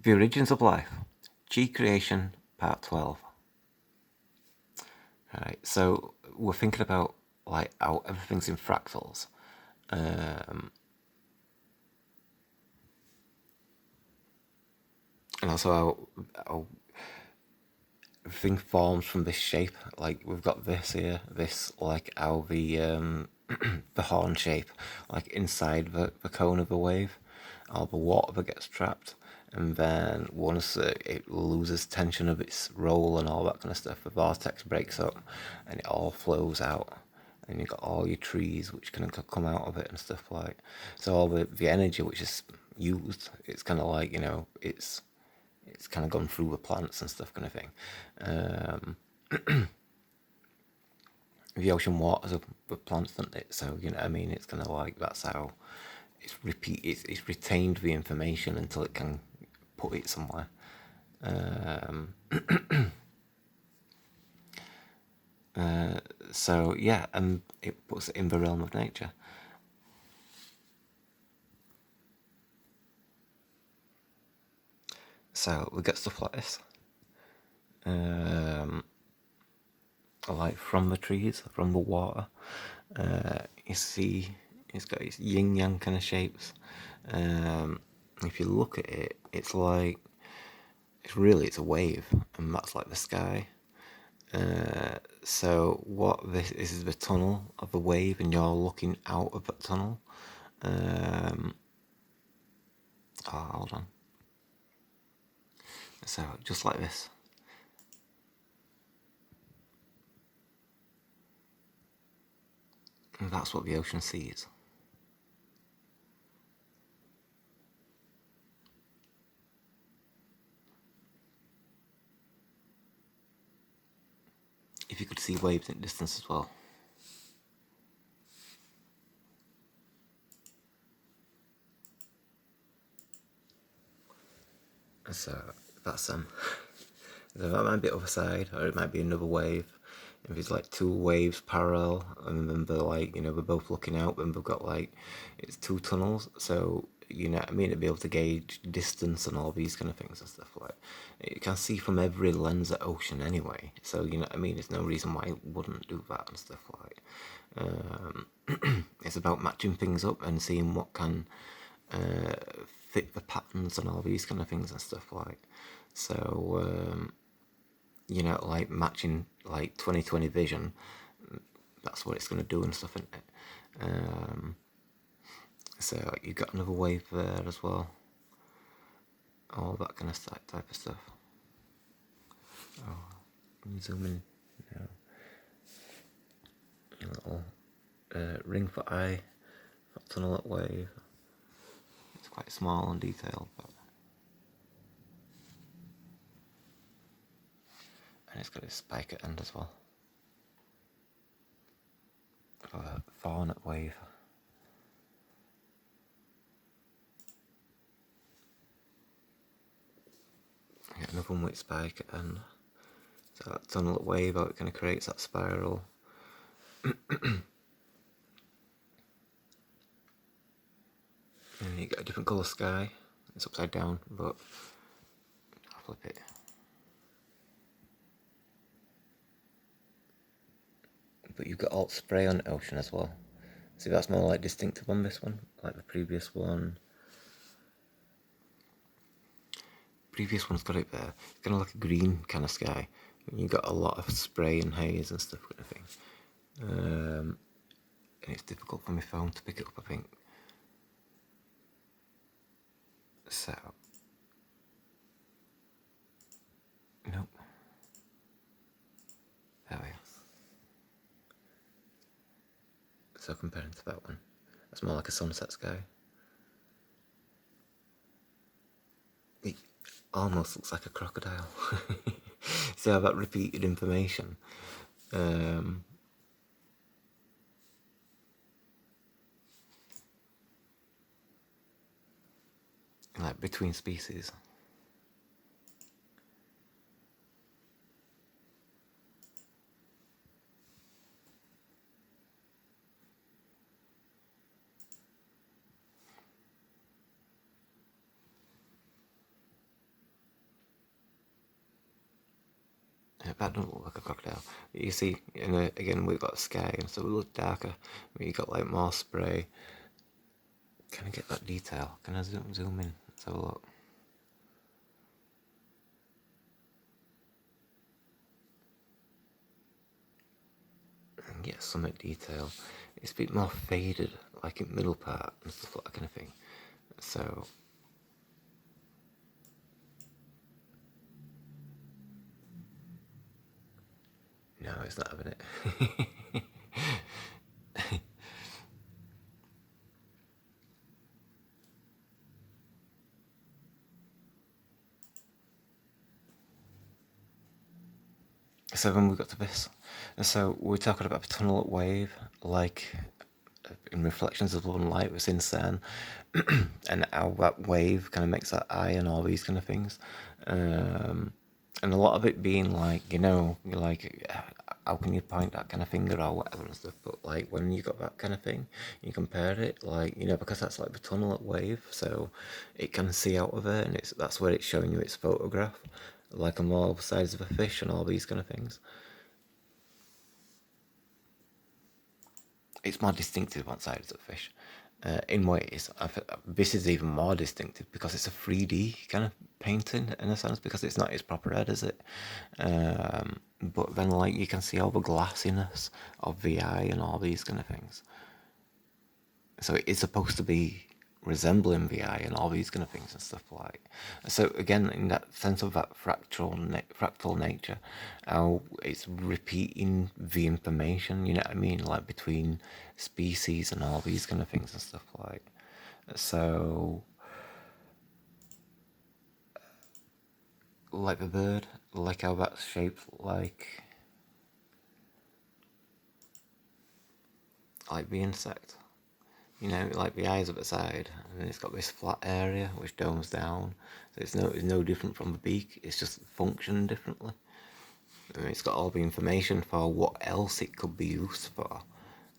The Origins of Life, G Creation, Part 12. Alright, so we're thinking about like how everything's in fractals. And also how everything forms from this shape. Like we've got this here, this like how the the horn shape, like inside the cone of the wave, all the water that gets trapped, and then once it loses tension of its roll and all that kind of stuff, the vortex breaks up, and it all flows out, and you've got all your trees which can come out of it and stuff like. So all the energy which is used, it's kind of like it's kind of gone through the plants and stuff kind of thing. The ocean waters are the plants, don't it? So you know what I mean. It's kind of like that's how it's retained the information until it can put it somewhere. So yeah, and it puts it in the realm of nature. So we get stuff like this, like from the trees, from the water. You see, it's got its yin yang kind of shapes. If you look at it, it's like it's a wave, and that's like the sky. So what this is the tunnel of the wave, and you're looking out of that tunnel. Hold on. So just like this. And that's what the ocean sees. If you could see waves in distance as well. So that's so that might be other side, or it might be another wave. If it's like two waves parallel, and then they're like they're both looking out, and they've got like it's two tunnels. So you know what I mean, to be able to gauge distance and all these kind of things and stuff like. You can see from every lens at ocean anyway. So you know what I mean. There's no reason why it wouldn't do that and stuff like. It's about matching things up and seeing what can fit the patterns and all these kind of things and stuff like. So like matching like 20/20 vision, that's what it's going to do and stuff, isn't it? So you got another wave there as well, all that kind of type of stuff. Zoom in now. A little ring for eye, for tunnel at wave. It's quite small and detailed, but and it's got a spike at end as well. For a fawn at wave. I get another one with spike at end. So that tunnel at wave, how it kind of creates that spiral. And you get a different colour sky. It's upside down, but I'll flip it. But you've got alt spray on the ocean as well. See, that's more like distinctive on this one, like the previous one. Previous one's got it there. It's kind of like a green kind of sky. You've got a lot of spray and haze and stuff kind of thing. And it's difficult for my phone to pick it up, I think. So. Nope. There we are. So comparing to that one, it's more like a sunset sky. It almost looks like a crocodile. See how that repeated information? Like between species. that don't look like a crocodile. You see, and again we've got sky, and so it looks darker. You got like more spray. Can I get that detail? Can I zoom in? Let's have a look. And get some detail. It's a bit more faded, like in middle part and stuff like that kind of thing. So no, it's not having it. So when we got to this, and so we're talking about a tunnel wave, like in reflections of love and light was insane, and how that wave kind of makes that eye and all these kind of things, and a lot of it being like, you're like, how can you point that kind of finger or whatever and stuff, but like when you got that kind of thing, you compare it, like, because that's like the tunnel at wave, so it can see out of it, and that's where it's showing you its photograph, like on all sides of a fish and all these kind of things. It's more distinctive on sides of fish. In ways, this is even more distinctive because it's a 3D kind of painting in a sense, because it's not its proper head, is it? But then, like, you can see all the glassiness of the eye and all these kind of things. So it's supposed to be resembling the eye and all these kind of things and stuff like. So again, in that sense of that fractal nature, how it's repeating the information. You know what I mean? Like between species and all these kind of things and stuff like. So, like the bird, like how that's shaped like the insect. Like the eyes at the side, and then it's got this flat area which domes down. So it's no different from the beak. It's just functioning differently. And it's got all the information for what else it could be used for.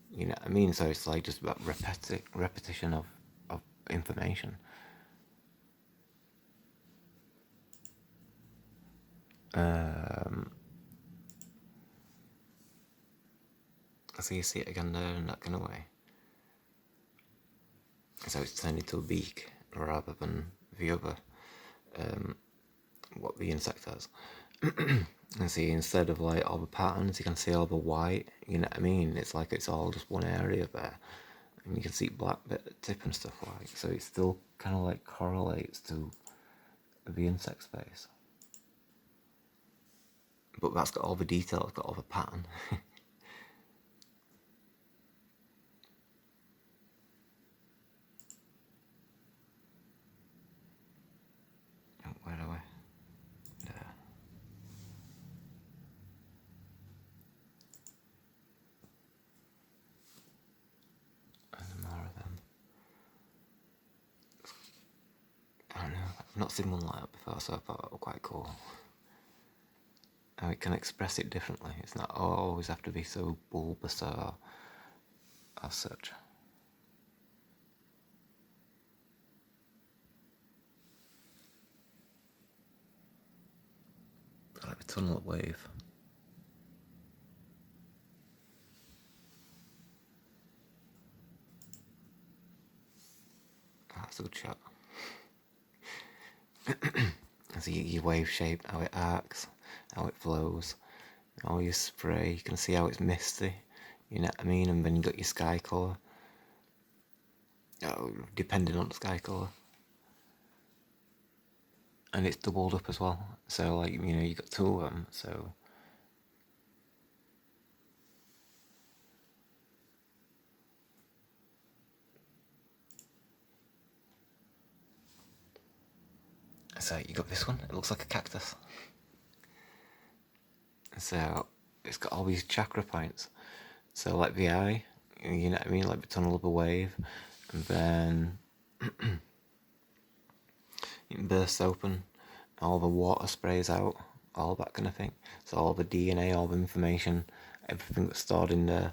You know what I mean? So it's like just about repetition of information. So you see it again there in that kind of way. So it's turned into a beak rather than the other, what the insect has. And see, instead of like all the patterns, you can see all the white. You know what I mean? It's like it's all just one area there, and you can see black bit at the tip and stuff like. So it still kind of like correlates to the insect space, but that's got all the detail. It's got all the pattern. Where are we? There. And more of them. I don't know. I've not seen one like that before, so I thought that was quite cool. How it can express it differently. It's not always have to be so bulbous or such. I like the tunnel wave. Oh, that's a good shot. And see your wave shape, how it arcs, how it flows, all your spray. You can see how it's misty. You know what I mean? And then you got your sky colour. Oh, depending on the sky colour. And it's doubled up as well. So, like, you got two of them. So, you got this one. It looks like a cactus. So, it's got all these chakra points. So, like the eye, you know what I mean? Like the tunnel of a wave. And then it bursts open, all the water sprays out, all that kind of thing. So all the DNA, all the information, everything that's stored in there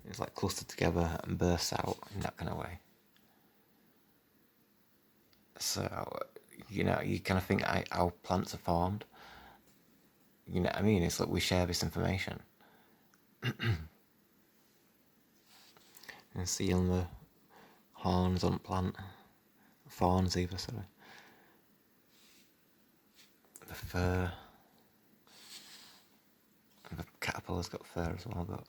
is like clustered together and bursts out in that kind of way. So, you kind of think how plants are formed. You know what I mean? It's like we share this information. And see on the horns on plant, thorns either, sorry. The fur. And the caterpillar's got fur as well, but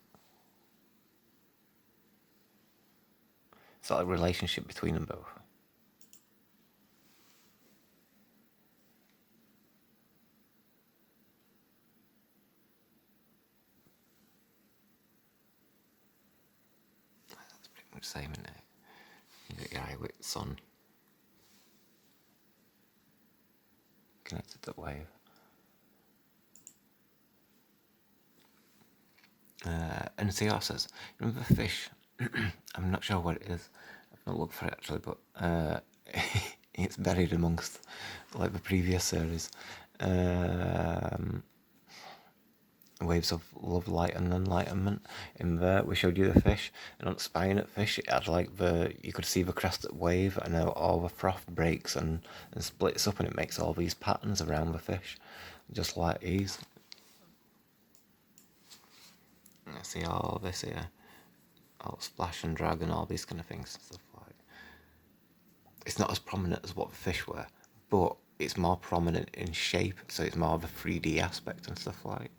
it's like a relationship between them both. That's pretty much the same, isn't it? You got your eye with sun connected to the wave. And sea otters. Remember the fish? I'm not sure what it is. I've not looked for it actually, but it's buried amongst like the previous series. Waves of love, light, and enlightenment. In there, we showed you the fish, and on the spine of fish, it had like you could see the crested wave, and all the froth breaks and splits up, and it makes all these patterns around the fish, just like these. I see all this here, all splash and drag and all these kind of things and stuff like. It's not as prominent as what the fish were, but it's more prominent in shape, so it's more of a 3D aspect and stuff like.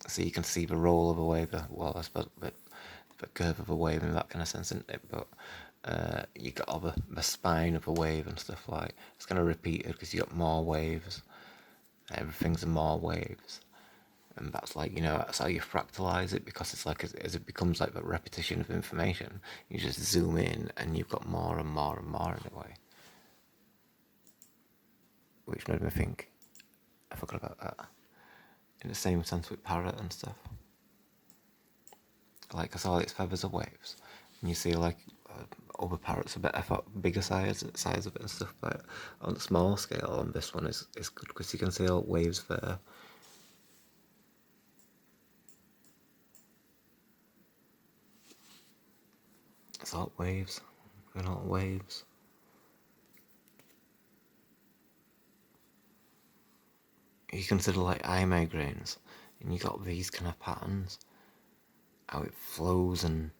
So you can see the roll of a wave, well, I suppose the curve of a wave in that kind of sense, isn't it? But you got all the spine of a wave and stuff like. It's kind of repeated because you got more waves. Everything's more waves. And that's like, that's how you fractalize it, because it's like as it becomes like a repetition of information, you just zoom in and you've got more and more and more in a way. Which made me think, I forgot about that. In the same sense with parrot and stuff. Like I saw its feathers are waves, and you see like other parrots a bit bigger size of it and stuff, but on a small scale, on this one is good because you can see all waves there. It's all waves, going all waves. You consider like eye migraines, and you got these kind of patterns, how it flows and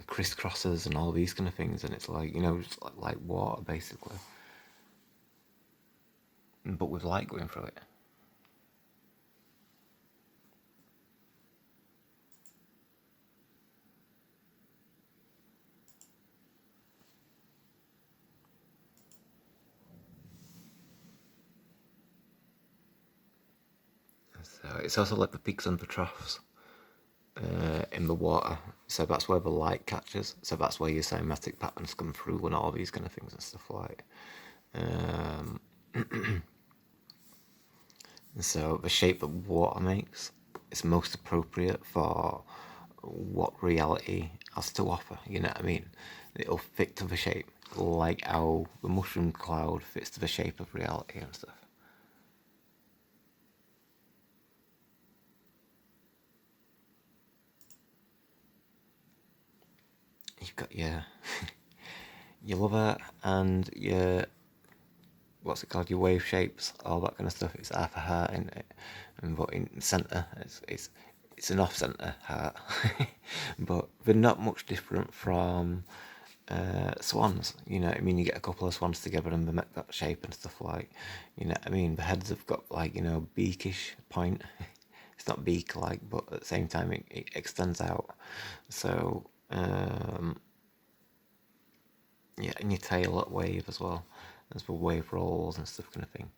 crisscrosses and all these kind of things, and it's like, just like water basically, but with light going through it. So it's also like the peaks and the troughs in the water, so that's where the light catches, so that's where your cymatic patterns come through and all these kind of things and stuff like. So the shape that water makes is most appropriate for what reality has to offer, you know what I mean? It'll fit to the shape, like how the mushroom cloud fits to the shape of reality and stuff. You've got your your lover and your, what's it called, your wave shapes, all that kind of stuff. It's half a heart in it, but in centre it's an off centre heart. But they're not much different from swans, you know what I mean? You get a couple of swans together and they make that shape and stuff like, you know what I mean? The heads have got like, beakish point. It's not beak like, but at the same time it extends out. So yeah, and your tail at wave as well. There's the wave rolls and stuff kind of thing.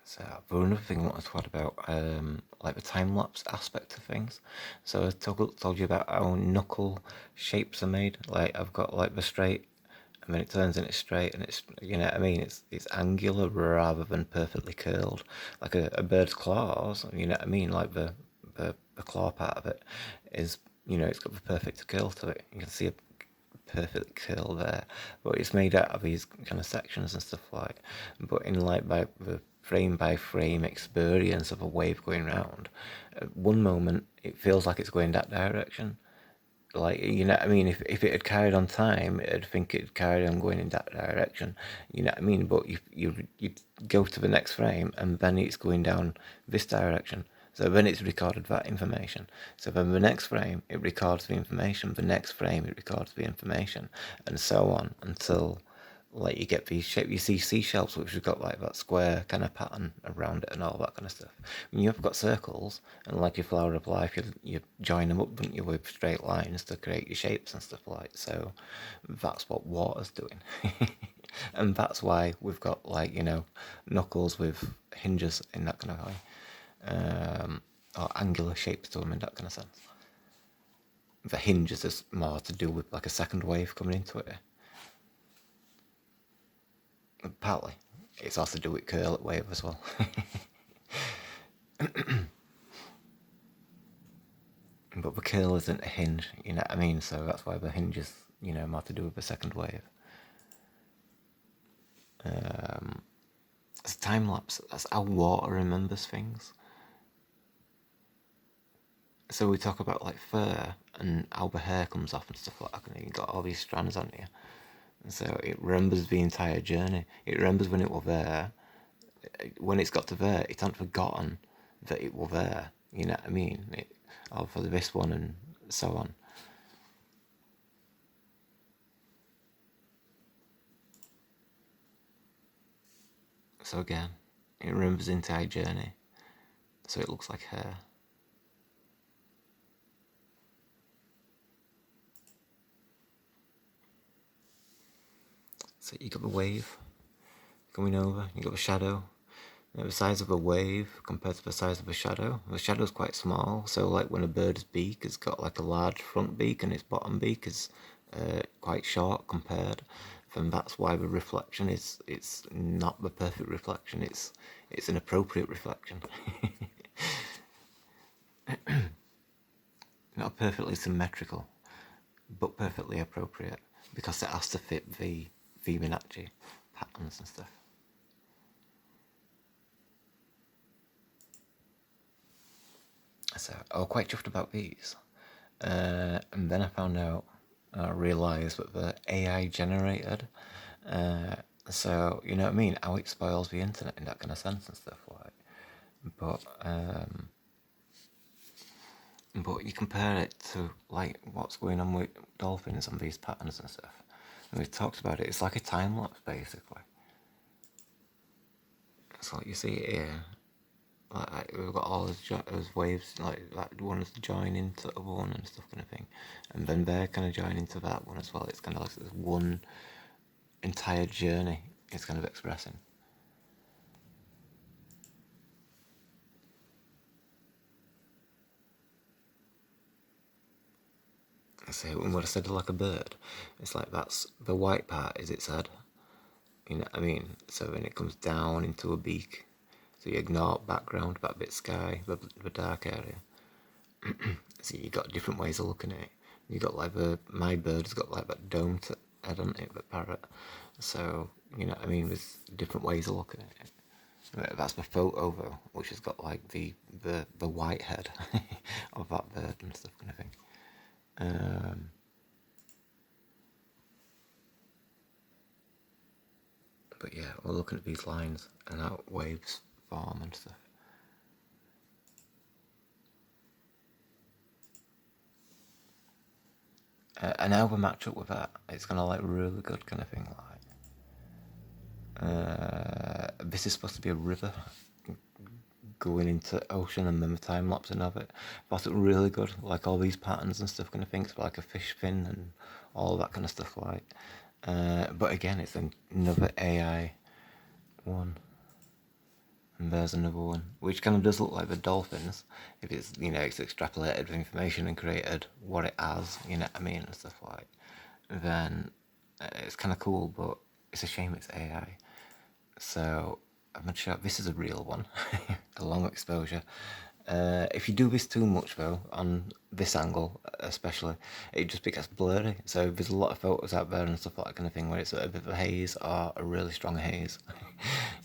So, but another thing I wanted to add about, like the time lapse aspect of things. So I told you about how knuckle shapes are made. Like I've got like the straight, and then it turns into straight, and it's, you know what I mean. It's angular rather than perfectly curled, like a bird's claws. You know what I mean. Like the claw part of it is, it's got the perfect curl to it. You can see a perfect curl there, but it's made out of these kind of sections and stuff like. But in like by the frame by frame experience of a wave going round, at one moment it feels like it's going that direction, Like, you know what I mean? If it had carried on time, I'd think it'd carry on going in that direction. You know what I mean? But you go to the next frame, and then it's going down this direction. So then it's recorded that information. So then the next frame, it records the information. The next frame, it records the information, and so on until like you get these shape. You see seashells, which have got like that square kind of pattern around it and all that kind of stuff. When you've got circles and like your flower of life, you join them up, don't you, with straight lines to create your shapes and stuff like. So that's what water's doing, and that's why we've got like, you know, knuckles with hinges in that kind of way, or angular shapes to them in that kind of sense. The hinges is more to do with like a second wave coming into it. Partly. It's also to do with curl at wave as well. But the curl isn't a hinge, you know what I mean? So that's why the hinge is, you know, more to do with the second wave. It's time lapse. That's how water remembers things. So we talk about like fur and how the hair comes off and stuff like that, and you got all these strands on you. And so it remembers the entire journey. It remembers when it was there. When it's got to there, it hasn't forgotten that it was there. You know what I mean? Or for this one and so on. So again, it remembers the entire journey. So it looks like hair. So you got the wave coming over, you got the shadow. The size of a wave compared to the size of a shadow. The shadow's quite small, so like when a bird's beak has got like a large front beak and its bottom beak is quite short compared, then that's why the reflection is, it's not the perfect reflection, it's an appropriate reflection. Not perfectly symmetrical, but perfectly appropriate, because it has to fit the Fibonacci patterns and stuff. So I was quite chuffed about these. And then I found out, I realised that they're AI generated. So, you know what I mean? How it spoils the internet in that kind of sense and stuff like. But you compare it to like what's going on with dolphins and these patterns and stuff. And we've talked about it. It's like a time lapse basically. So like you see it here. Like we've got all those waves, like one's join into the other one and stuff kind of thing, and then they're kind of join into that one as well. It's kind of like this one entire journey it's kind of expressing. So what I said, like a bird, it's like that's the white part is its head. You know what I mean? So then it comes down into a beak. So you ignore background, that bit sky, the dark area. So you got different ways of looking at it. You got like my bird's got like that dome to head on it, the parrot. So you know what I mean. There's different ways of looking at it. That's the photo though, which has got like the white head of that bird and stuff kind of thing. But yeah, we're looking at these lines and how waves form and stuff. And how we match up with that, it's kind of like really good kind of thing. Like, this is supposed to be a river going into ocean and then the time lapsing of it. But it really good, like all these patterns and stuff kind of thing. It's like a fish fin and all that kind of stuff. Like, but again, it's another AI one. And there's another one, which kind of does look like the dolphins. If it's, you know, it's extrapolated the information and created what it has, you know what I mean, and stuff like. Then it's kind of cool, but it's a shame it's AI. So I'm not sure. This is a real one, a long exposure. If you do this too much though, on this angle especially, it just gets blurry. So there's a lot of photos out there and stuff like that kind of thing where it's a bit of a haze or a really strong haze.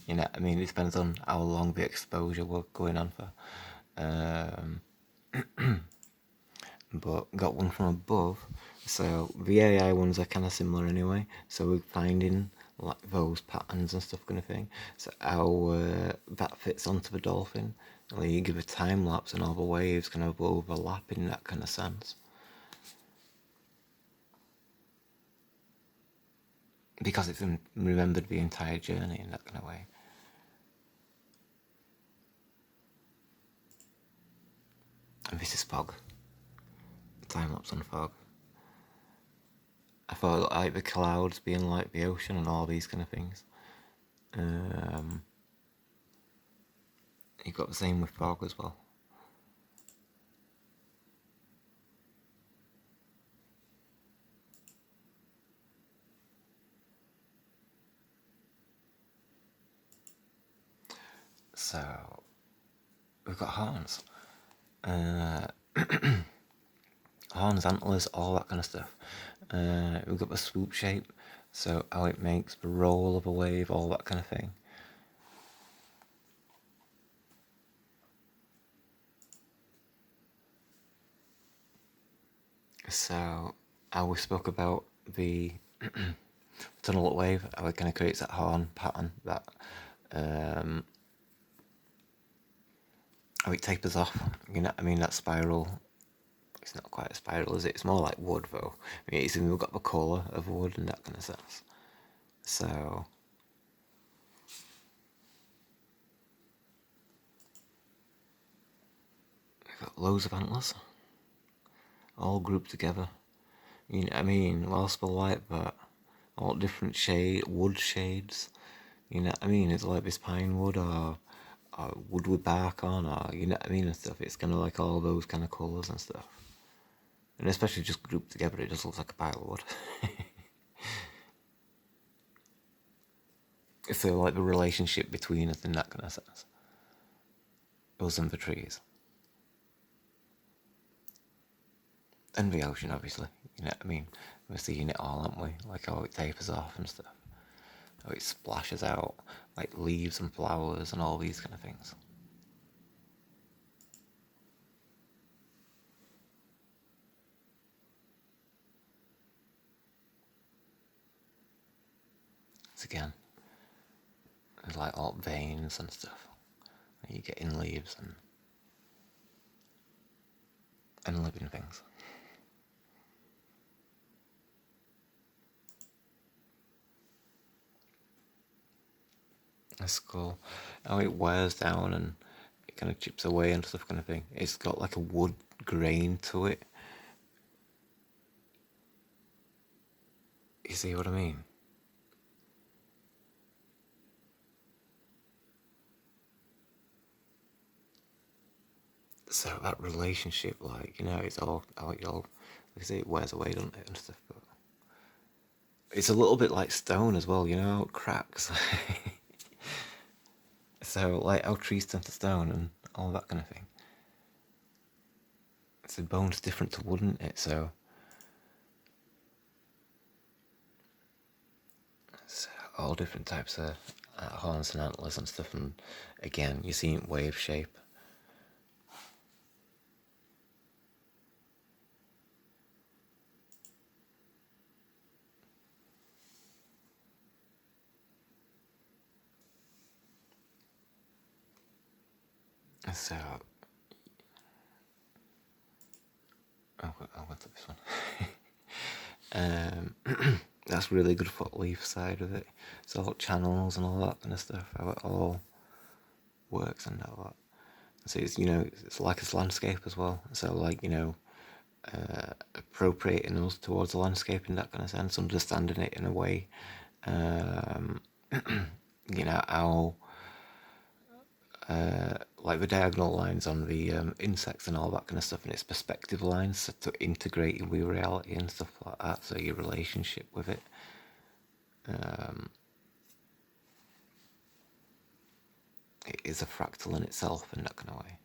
You know what I mean? It depends on how long the exposure we're going on for. but got one from above. So the AI ones are kind of similar anyway. So we're finding like those patterns and stuff kind of thing. So how that fits onto the dolphin. Like you give a time lapse and all the waves kind of overlap in that kind of sense. Because it's remembered the entire journey in that kind of way. And this is fog. Time lapse on fog. I thought like the clouds being like the ocean and all these kind of things. You've got the same with fog as well. So we've got horns. Horns, antlers, all that kind of stuff. We've got the swoop shape, so how it makes the roll of a wave, all that kind of thing. So how we spoke about the tunnel wave, how it kind of creates that horn pattern, that how it tapers off. You know what I mean? That spiral. It's not quite a spiral, is it? It's more like wood, though. I mean, we've got the colour of wood and that kind of sense. So we've got loads of antlers, all grouped together. You know what I mean? Whilst they're like that, all different wood shades. You know what I mean? It's like this pine wood or wood with bark on, or you know what I mean, and stuff. It's kind of like all those kind of colours and stuff. And especially just grouped together, it just looks like a pile of wood. So like the relationship between us in that kind of sense. Us and the trees. And the ocean, obviously. You know what I mean? We're seeing it all, aren't we? Like how it tapers off and stuff. How it splashes out like leaves and flowers and all these kind of things. It's again, there's like all veins and stuff that you get in leaves and living things. That's cool. How it wears down and it kind of chips away and stuff kind of thing. It's got like a wood grain to it. You see what I mean? So that relationship, like, you know, it's all, like I say, it wears away, doesn't it, and stuff, but it's a little bit like stone as well, you know, how it cracks. So, like, how trees turn to stone and all that kind of thing. So bone's different to wood, isn't it? So all different types of horns and antlers and stuff, and again, you see wave shape. So, I'll go to this one. That's really good for the leaf side of it. It's all channels and all that kind of stuff, how it all works and all that. So it's, you know, it's like a landscape as well. So like, you know, appropriating us towards the landscape in that kind of sense, understanding it in a way, you know, how like the diagonal lines on the insects and all that kind of stuff, and its perspective lines, so to integrate with reality and stuff like that. So your relationship with it. It is a fractal in itself in that kind of way.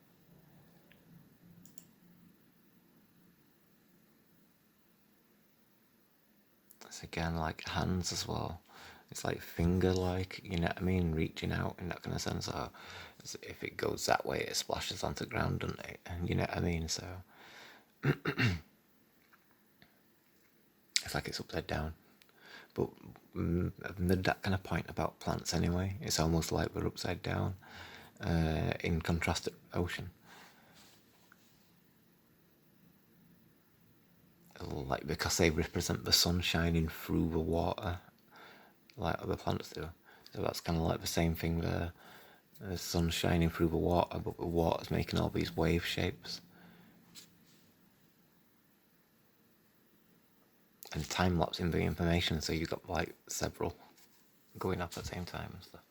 It's again like hands as well. It's like finger like, you know what I mean, reaching out in that kind of sense. Or if it goes that way, it splashes onto the ground, doesn't it? And you know what I mean. So It's like it's upside down. But I've made that kind of point about plants anyway. It's almost like we're upside down in contrast to ocean. Like because they represent the sun shining through the water, like other plants do. So that's kind of like the same thing there. The sun's shining through the water, but the water's making all these wave shapes. And time lapsing the information, so you've got like several going up at the same time and stuff.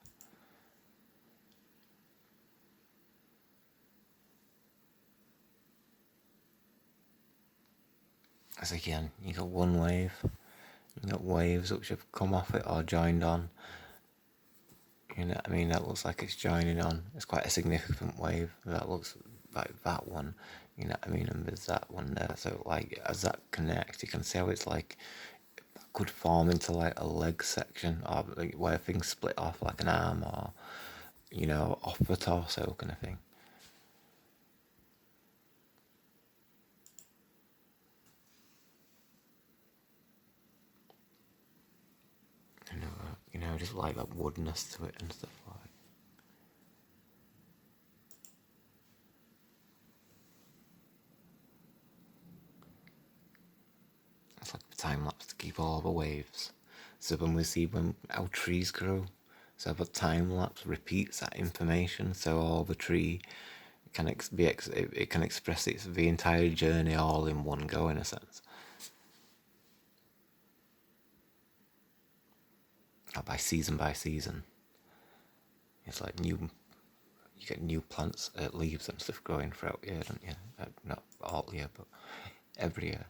As again, you got one wave, you got waves which have come off it or joined on. You know what I mean? That looks like it's joining on. It's quite a significant wave. That looks like that one. You know what I mean? And there's that one there. So like as that connects, you can see how it's like could form into like a leg section, or like where things split off like an arm, or you know, off the torso kind of thing. You know, just like that woodness to it and stuff like. It's like the time lapse to keep all the waves. So when we see when our trees grow, so the time lapse repeats that information. So all the tree can it can express the entire journey all in one go in a sense. Or by season. It's like you get new plants, leaves and stuff growing throughout the year, don't you? Not all year, but every year.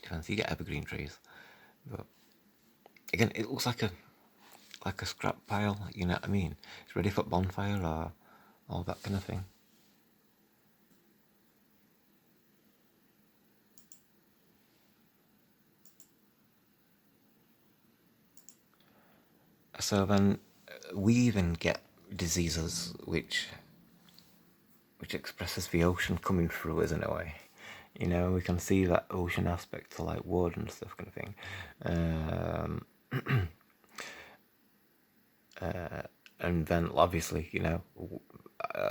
Depends. You get evergreen trees, but again, it looks like a scrap pile. You know what I mean? It's ready for bonfire or all that kind of thing. So then we even get diseases which expresses the ocean coming through us in a way. You know, we can see that ocean aspect to like wood and stuff kind of thing. And then obviously, you know,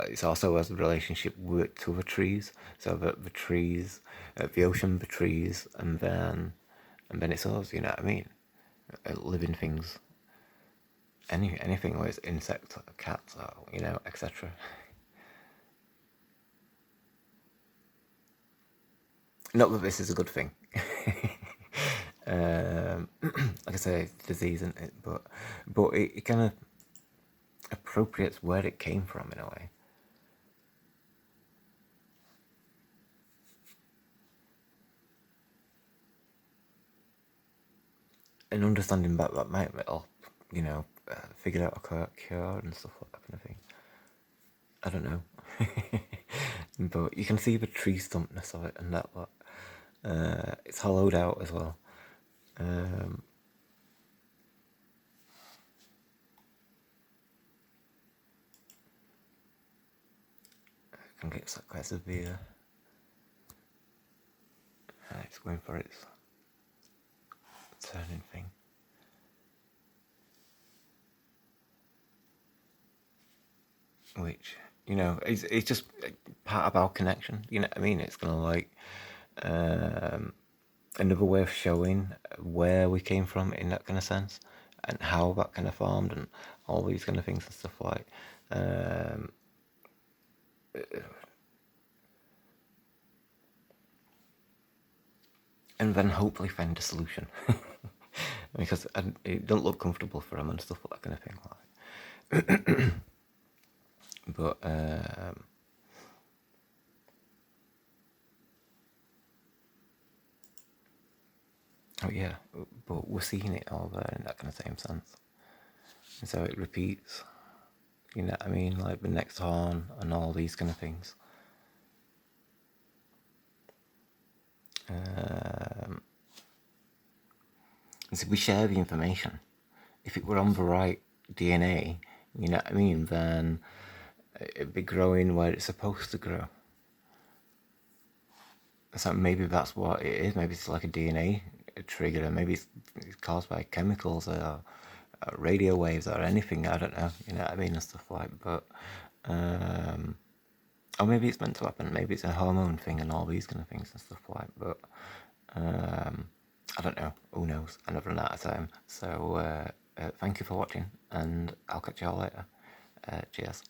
it's also has a relationship to the trees. So that the trees, the ocean, the trees, and then it's us. You know what I mean? Living things, anything where it's insects, or cats, or you know, etc. Not that this is a good thing. Like I say, disease, isn't it? But it kind of appropriates where it came from in a way. And understanding that might help, you know, figure out a cure and stuff like that kind of thing. I don't know. But you can see the tree stumpness of it and that lot. It's hollowed out as well. It can get quite severe. It's going for its turning thing. Which, you know, it's just part of our connection. You know what I mean? It's kind of like another way of showing where we came from in that kind of sense, and how that kind of formed, and all these kind of things and stuff like. And then hopefully find a solution. Because it don't look comfortable for them and stuff like that kind of thing. Like. But oh yeah, but we're seeing it all there in that kind of same sense. And so it repeats. You know what I mean? Like the next horn and all these kind of things. So we share the information. If it were on the right DNA, you know what I mean, then it'd be growing where it's supposed to grow. So maybe that's what it is. Maybe it's like a DNA trigger, and maybe it's caused by chemicals or radio waves or anything. I don't know. You know what I mean, and stuff like. But or maybe it's meant to happen. Maybe it's a hormone thing and all these kind of things and stuff like. But I don't know. Who knows? And I've run out of time. So thank you for watching, and I'll catch you all later. Cheers.